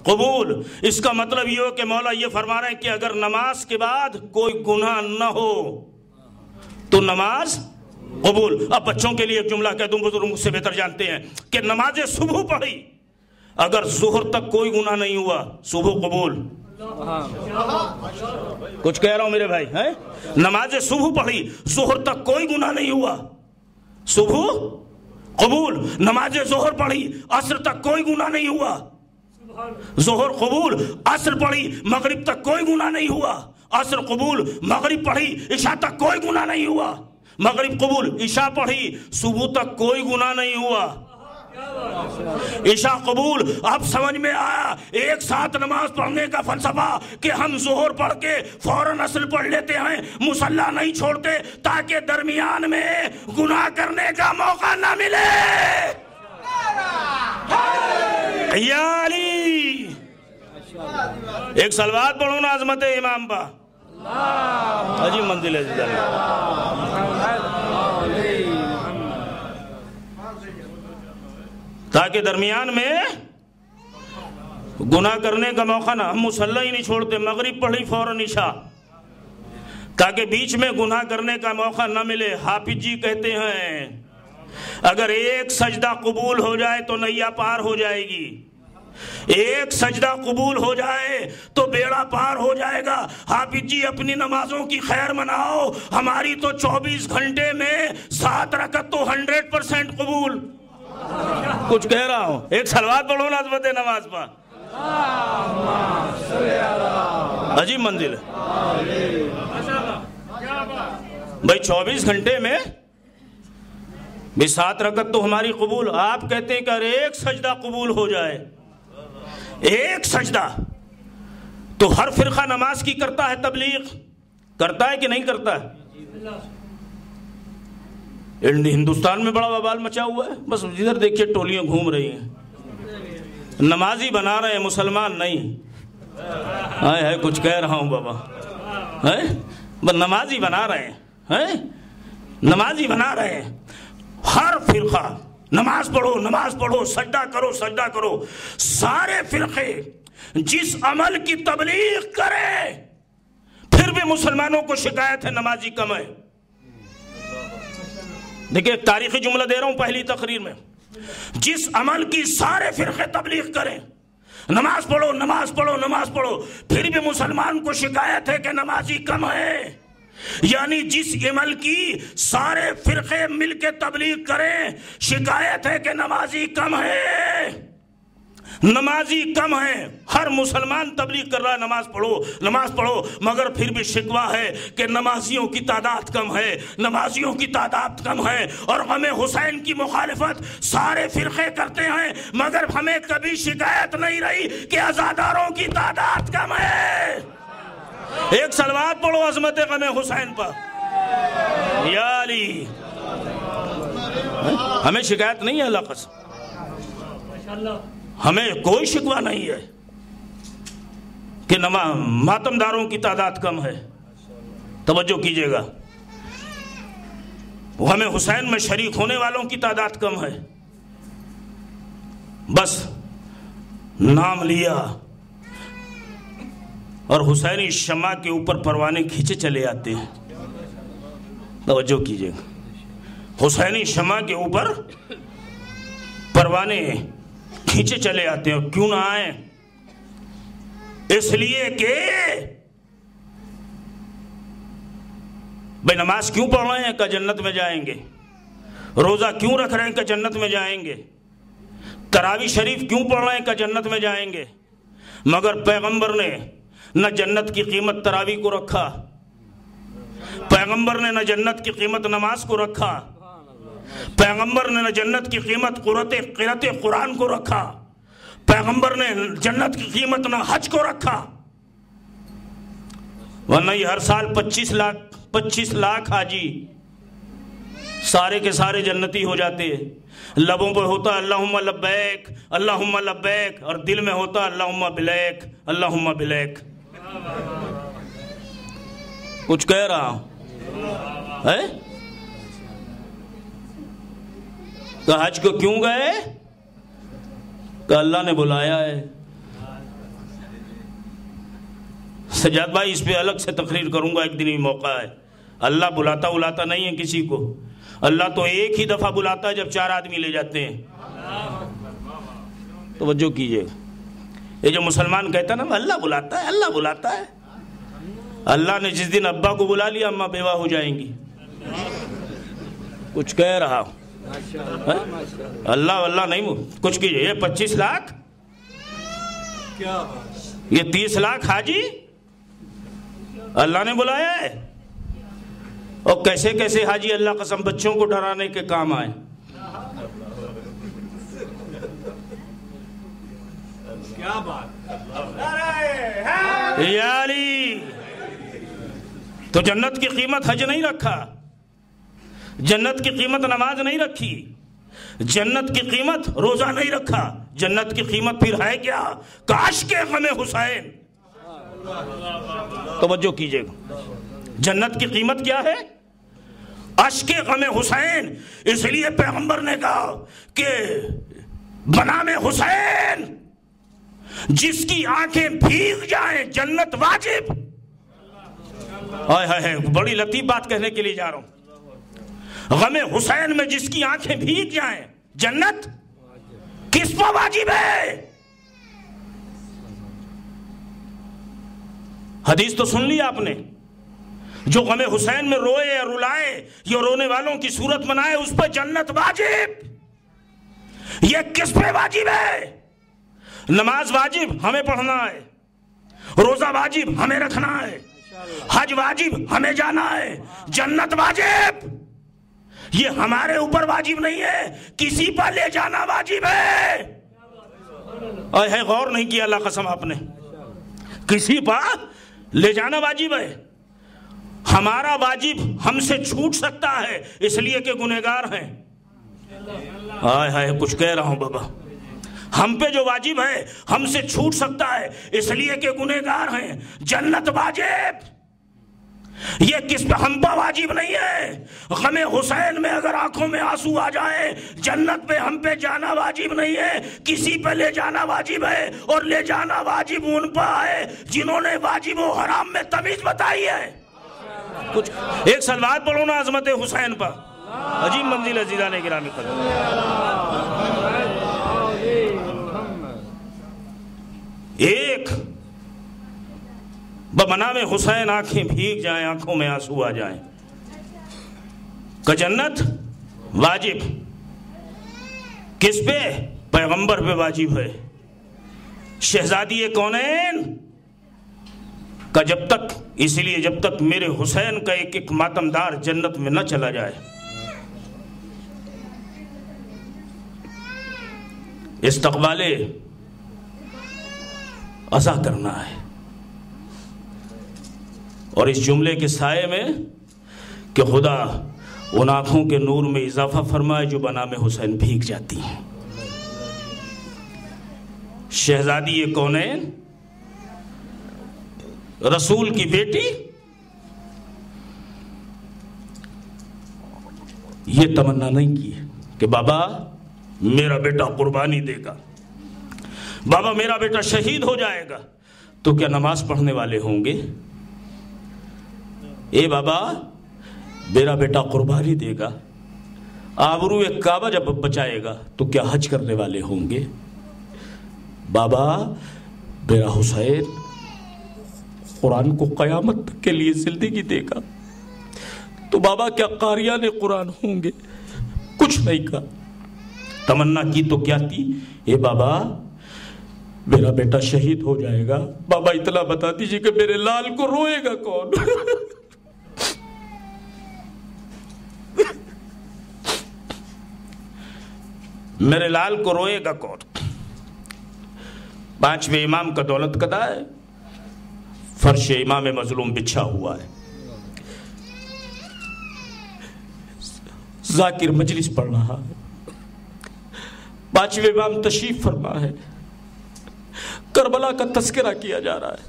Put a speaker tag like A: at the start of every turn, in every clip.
A: قبول۔ اس کا مطلب یہ ہو کہ مولا یہ فرما رہے ہیں کہ اگر نماز کے بعد کوئی گناہ نہ ہو تو نماز قبول۔ اب بچوں کے لیے ایک جملہ کہہ دوں، بزرگ مجھ سے بہتر جانتے ہیں کہ نماز صبح پڑھی، اگر ظہر تک کوئی گناہ نہیں ہوا صبح قبول۔ کچھ کہہ رہا ہوں میرے بھائی، نماز صبح پڑھی، ظہر تک کوئی گناہ نہیں ہوا صبح قبول۔ نماز ظہر پڑھی، عصر تک کوئی گناہ نہیں ہوا ظہر قبول۔ عصر پڑھی، مغرب تک کوئی گناہ نہیں ہوا عصر قبول۔ مغرب پڑھی، عشاء تک کوئی گناہ نہیں ہوا مغرب قبول۔ عشاء پڑھی، صبح تک کوئی گناہ نہیں ہوا عشاء قبول۔ اب سمجھ میں آیا ایک ساتھ نماز پڑھنے کا فلسفہ کہ ہم ظہر پڑھ کے فوراً عصر پڑھ لیتے ہیں، مصلی نہیں چھوڑتے تاکہ درمیان میں گناہ کرنے کا موقع نہ ملے۔ یا علی، ایک صلوات پڑھو نا عظمت امام با، عجیب منزل ہے تاکہ درمیان میں گناہ کرنے کا موقع نہ۔ ہم مصلی ہی نہیں چھوڑتے، مغرب پڑھی فوراً عشاء تاکہ بیچ میں گناہ کرنے کا موقع نہ ملے۔ حافظ جی کہتے ہیں اگر ایک سجدہ قبول ہو جائے تو نیا پار ہو جائے گی، ایک سجدہ قبول ہو جائے تو بیڑا پار ہو جائے گا۔ حافظ جی اپنی نمازوں کی خیر مناؤ، ہماری تو 24 گھنٹے میں 7 رکعت تو 100% قبول۔ کچھ کہہ رہا ہوں، ایک صلوات پڑھو نا عظمت نماز پر، عجیب منزل ہے بھائی۔ 24 گھنٹے میں بھی 7 رکعت تو ہماری قبول۔ آپ کہتے ہیں کہ اگر ایک سجدہ قبول ہو جائے، ایک سجدہ، تو ہر فرقہ نماز کی کرتا ہے تبلیغ، کرتا ہے کہ نہیں کرتا ہے؟ ہندوستان میں بڑا وبال مچا ہوا ہے، بس جدھر دیکھیے ٹولیاں گھوم رہی ہیں، نمازی بنا رہے ہیں مسلمان نہیں۔ ہے کچھ کہہ رہا ہوں بابا، بس نمازی بنا رہے ہیں، نمازی بنا رہے ہیں۔ ہر فرقہ نماز پڑھو، نماز پڑھو، سجدہ کرو، سجدہ کرو۔ سارے فرقے جس عمل کی تبلیغ کرے پھر بھی مسلمانوں کو شکایت ہے نمازی کم ہے۔ دیکھیں ایک تاریخی جملہ دے رہا ہوں پہلی تقریر میں، جس عمل کی سارے فرقے تبلیغ کریں، نماز پڑھو، نماز پڑھو، نماز پڑھو، پھر بھی مسلمان کو شکایت ہے کہ نمازی کم ہے، یعنی جس عمل کی سارے فرقے مل کے تبلیغ کریں شکایت ہے کہ نمازی کم ہے، نمازی کم ہے۔ ہر مسلمان تبلیغ کر رہا ہے نماز پڑھو، نماز پڑھو، مگر پھر بھی شکوہ ہے کہ نمازیوں کی تعداد کم ہے، نمازیوں کی تعداد کم ہے۔ اور غم حسین کی مخالفت سارے فرقے کرتے ہیں، مگر ہمیں کبھی شکایت نہیں رہی کہ عزاداروں کی تعداد کم ہے۔ ایک صلوات پڑھو عظمت غم حسین پر، یا علی۔ ہمیں شکایت نہیں ہے اللہ قسم، ہمیں کوئی شکوہ نہیں ہے کہ ماتم داروں کی تعداد کم ہے۔ توجہ کیجئے گا، غم حسین میں شریک ہونے والوں کی تعداد کم ہے، بس نام لیا اور حسینی شمع کے اوپر پروانے کھینچے چلے آتے ہیں۔ توجہ کیجئے گا، حسینی شمع کے اوپر پروانے کھینچے چلے آتے ہیں، اور کیوں نہ آئیں؟ اس لیے کہ بھئی نماز کیوں پڑھ رہے ہیں کہ جنت میں جائیں گے، روزہ کیوں رکھ رہے ہیں کہ جنت میں جائیں گے، تراویح شریف کیوں پڑھ رہے ہیں کہ جنت میں جائیں گے، مگر پیغمبر نے نہ جنت کی قیمت تراویح کو رکھا، پیغمبر نے نہ جنت کی قیمت نماز کو رکھا، پیغمبر نے نہ جنت کی قیمت قرأت قرآن کو رکھا، پیغمبر نے جنت کی قیمت نہ حج کو رکھا، ورنہ یہ ہر سال 25 لاکھ حاجی سارے کے سارے جنتی ہو جاتے ہیں۔ لبوں پہ ہوتا اللہم لبیک اللہم لبیک، اور دل میں ہوتا اللہم بلیک اللہم بلیک۔ کچھ کہہ رہا ہوں ہے کہ حج کو کیوں گئے؟ کہ اللہ نے بلایا ہے۔ سجاد بھائی اس پہ الگ سے تقریر کروں گا، ایک دن ہی موقع ہے. اللہ بلاتا نہیں ہے کسی کو. اللہ تو ایک ہی دفعہ بلاتا ہے جب 4 آدمی لے جاتے ہیں. توجہ کیجئے. یہ جو مسلمان کہتا ہے نا اللہ بلاتا ہے، اللہ بلاتا ہے. اللہ نے جس دن ابا کو بلا لیا اماں بیوہ ہو جائیں گی. کچھ کہہ رہا ہوں. اللہ نہیں کچھ کیجئے. یہ 25 لاکھ، یہ 30 لاکھ حاجی اللہ نے بلایا ہے. اور کیسے کیسے حاجی اللہ قسم بچوں کو ڈرانے کے کام آئے.
B: کیا بات.
A: یا علی، تو جنت کی قیمت حج نہیں رکھا، جنت کی قیمت نماز نہیں رکھی، جنت کی قیمت روزہ نہیں رکھا. جنت کی قیمت پھر ہے کیا؟ کاش کے غم حسین. توجہ کیجئے گا. جنت کی قیمت کیا ہے؟ عشق غم حسین. اس لیے پیغمبر نے کہا کہ بنام حسین جس کی آنکھیں بھیگ جائیں جنت واجب. بڑی لطیف بات کہنے کے لیے جا رہا ہوں. غم حسین میں جس کی آنکھیں بھیگ جائیں جنت کس پر واجب ہے؟ حدیث تو سن لی آپ نے. جو غم حسین میں روئے یا رلائے یا رونے والوں کی صورت بنائے اس پہ جنت واجب. یہ کس پہ واجب ہے؟ نماز واجب ہمیں پڑھنا ہے، روزہ واجب ہمیں رکھنا ہے، حج واجب ہمیں جانا ہے، جنت واجب. یہ ہمارے اوپر واجب نہیں ہے، کسی پر لے جانا واجب ہے. ہے غور نہیں کیا اللہ قسم آپ نے. کسی پر لے جانا واجب ہے. ہمارا واجب ہم سے چھوٹ سکتا ہے اس لیے کہ گنہگار ہیں. کچھ کہہ رہا ہوں بابا. ہم پہ جو واجب ہے ہم سے چھوٹ سکتا ہے اس لیے کہ گنہگار ہیں. جنت واجب. یہ کس پہ؟ ہم پہ واجب نہیں ہے. غم حسین میں اگر آنکھوں میں آنسو آ جائے جنت پہ ہم پہ جانا واجب نہیں ہے، کسی پہ لے جانا واجب ہے. اور لے جانا واجب ان پہ ہے جنہوں نے واجب و حرام میں تمیز بتائی ہے. کچھ ایک سلوات پڑھو نا عظمت حسین پر. عجیب منزل عزیزان گرامی قدر. ایک بنام حسین آنکھیں بھیگ جائیں، آنکھوں میں آنسو آ جائیں کہ جنت واجب. کس پہ؟ پیغمبر پہ واجب ہے. شہزادی کونین کا جب تک، اسی لیے جب تک میرے حسین کا ایک ایک ماتمدار جنت میں نہ چلا جائے استقبال عزا کرنا ہے. اور اس جملے کے سائے میں کہ خدا ان آنکھوں کے نور میں اضافہ فرمائے جو بنام حسین بھیگ جاتی ہیں. شہزادی کونین، رسول کی بیٹی، یہ تمنا نہیں کی کہ بابا میرا بیٹا قربانی دے گا، بابا میرا بیٹا شہید ہو جائے گا تو کیا نماز پڑھنے والے ہوں گے؟ اے بابا میرا بیٹا قربانی دے گا، آبرو کعبہ جب بچائے گا تو کیا حج کرنے والے ہوں گے؟ بابا میرا حسین قرآن کو قیامت تک کے لیے زندگی دے گا تو بابا کیا قاریان قرآن ہوں گے؟ کچھ نہیں کہا. تمنا کی تو کیا تھی؟ اے بابا میرا بیٹا شہید ہو جائے گا، بابا اطلاع بتا دیجئے کہ میرے لال کو روئے گا کون؟ میرے لال کو روئے گا کون؟ 5ویں امام کا دولت قضا ہے، فرش امام مظلوم بچھا ہوا ہے، ذاکر مجلس پڑھ رہا ہے، 5ویں امام تشریف فرما ہے، کربلا کا تذکرہ کیا جا رہا ہے.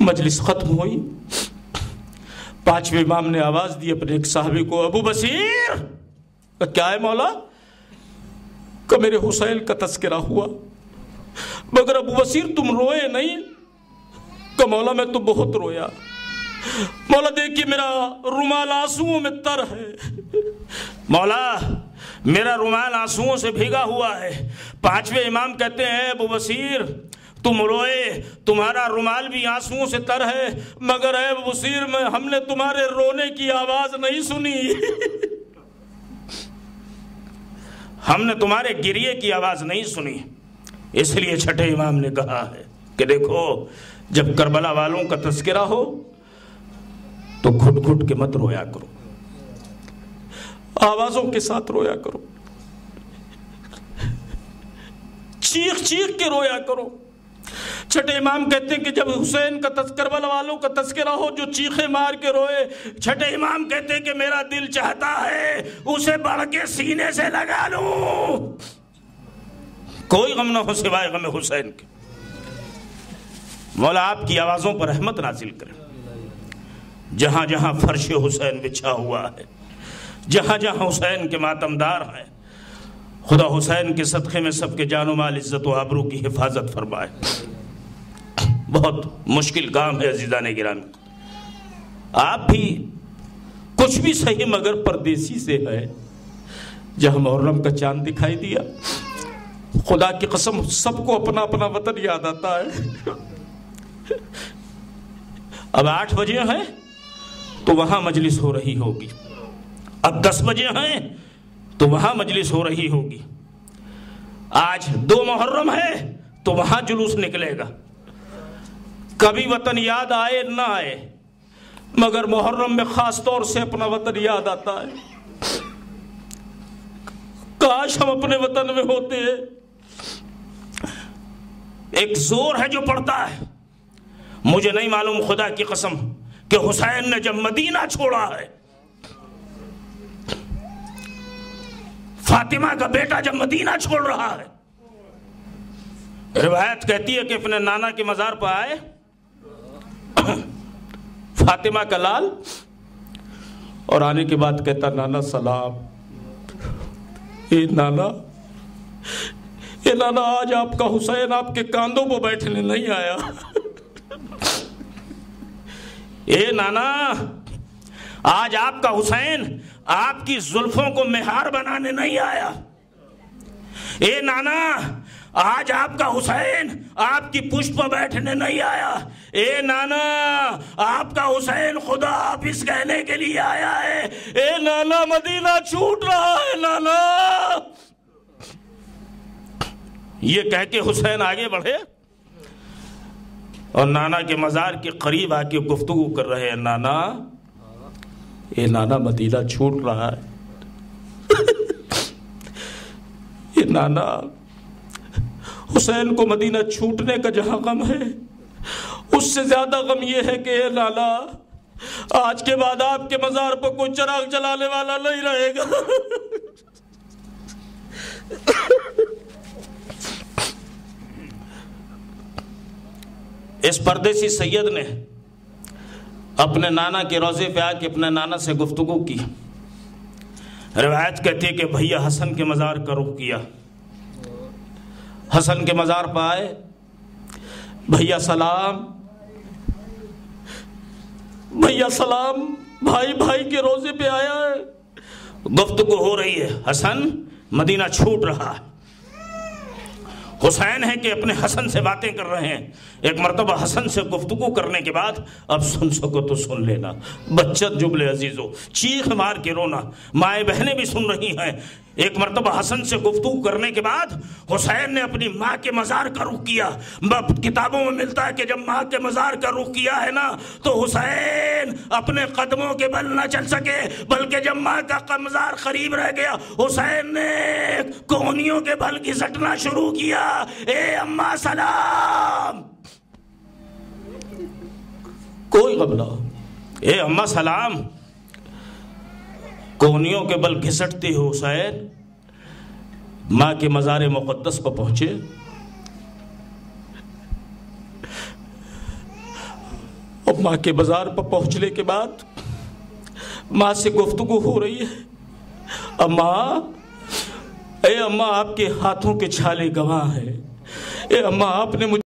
A: مجلس ختم ہوئی، 5ویں امام نے آواز دی اپنے ایک صحابی کو، ابو بصیر. کیا ہے مولا؟ کہ میرے حسین کا تذکرہ ہوا. مگر ابو بصیر تم روئے نہیں؟ کہ کہ مولا میں تو بہت رویا، مولا دیکھیے میرا رومال آنسوؤں میں تر ہے، مولا میرا رومال آنسوؤں سے بھیگا ہوا ہے۔ پانچویں امام کہتے ہیں ابو بصیر تم روئے، تمہارا رومال بھی آنسوؤں سے تر ہے، مگر اے ابو بصیر ہم نے تمہارے رونے کی آواز نہیں سنی، ہم نے تمہارے گریے کی آواز نہیں سنی۔ اس لیے چھٹے امام نے کہا ہے کہ دیکھو جب کربلا والوں کا تذکرہ ہو تو گھٹ گھٹ کے مت رویا کرو، آوازوں کے ساتھ رویا کرو، چیخ چیخ کے رویا کرو۔ چھٹے امام کہتے ہیں کہ جب حسین کا کربلا والوں کا تذکرہ ہو جو چیخیں مار کے روئے، چھٹے امام کہتے ہیں کہ میرا دل چاہتا ہے اسے بڑھ کے سینے سے لگا لوں، کوئی غم نہ ہو سوائے غم حسین کے۔ مولا آپ کی آوازوں پر رحمت نازل کرے، جہاں جہاں فرش حسین بچھا ہوا ہے، جہاں جہاں حسین کے ماتمدار ہیں، خدا حسین کے صدقے میں سب کے جان و مال عزت و آبرو کی حفاظت فرمائے۔ بہت مشکل کام ہے عزیزان گرامی، آپ بھی کچھ بھی صحیح مگر پردیسی سے ہے۔ جہاں محرم کا چاند دکھائی دیا، خدا کی قسم سب کو اپنا اپنا وطن یاد آتا ہے۔ اب 8 بجے ہیں تو وہاں مجلس ہو رہی ہوگی، اب 10 بجے ہیں تو وہاں مجلس ہو رہی ہوگی، آج 2 محرم ہے تو وہاں جلوس نکلے گا۔ کبھی وطن یاد آئے نہ آئے، مگر محرم میں خاص طور سے اپنا وطن یاد آتا ہے۔ کاش ہم اپنے وطن میں ہوتے ہیں۔ ایک زور ہے جو پڑتا ہے، مجھے نہیں معلوم خدا کی قسم کہ حسین نے جب مدینہ چھوڑا ہے، فاطمہ کا بیٹا جب مدینہ چھوڑ رہا ہے، روایت کہتی ہے کہ اپنے نانا کے مزار پر آئے فاطمہ کا لال، اور آنے کے بعد کہتا نانا سلام، اے نانا آج آپ کا حسین آپ کے کاندھوں پر بیٹھنے نہیں آیا، اے نانا آج آپ کا حسین آپ کی زلفوں کو مہار بنانے نہیں آیا، اے نانا آج آپ کا حسین آپ کی پشت پر بیٹھنے نہیں آیا، اے نانا آپ کا حسین خدا حافظ کہنے کے لیے آیا ہے، اے نانا مدینہ چھوٹ رہا ہے نانا۔ یہ کہہ کے حسین آگے بڑھے اور نانا کے مزار کے قریب آ کے گفتگو کر رہے ہیں، نانا اے نانا مدینہ چھوٹ رہا ہے، اے نانا حسین کو مدینہ چھوٹنے کا جہاں غم ہے اس سے زیادہ غم یہ ہے کہ اے نانا آج کے بعد آپ کے مزار پر کوئی چراغ جلانے والا نہیں رہے گا۔ اس پردیسی سید نے اپنے نانا کے روضے پہ آ کے اپنے نانا سے گفتگو کی۔ روایت کہتی ہے کہ بھیا حسن کے مزار کا رخ کیا، حسن کے مزار پہ آئے، بھیا سلام، بھیا سلام، بھائی بھائی کے روضے پہ آیا ہے۔ گفتگو ہو رہی ہے، حسن مدینہ چھوٹ رہا ہے، حسین ہے کہ اپنے حسن سے باتیں کر رہے ہیں۔ ایک مرتبہ حسن سے گفتگو کرنے کے بعد اب سن سکو تو سن لینا، بچت جملے عزیزو، چیخ مار کے رونا، مائیں بہنیں بھی سن رہی ہیں۔ ایک مرتبہ حسن سے گفتگو کرنے کے بعد حسین نے اپنی ماں کے مزار کا رخ کیا۔ کتابوں میں ملتا ہے کہ جب ماں کے مزار کا رخ کیا ہے نا تو حسین اپنے قدموں کے بل نہ چل سکے، بلکہ جب ماں کا مزار قریب رہ گیا حسین نے کونیوں کے بل گھسٹنا شروع کیا، اے اماں سلام، کوئی غم نہ ہو، اے اماں سلام، کونیوں کے بل گھسٹتے ہو حسین ماں کے مزار مقدس پر پہنچے۔ اور ماں کے مزار پر پہنچنے کے بعد ماں سے گفتگو ہو رہی ہے، اماں، اے اماں آپ کے ہاتھوں کے چھالے گواہ ہیں، اے اماں آپ نے مجھے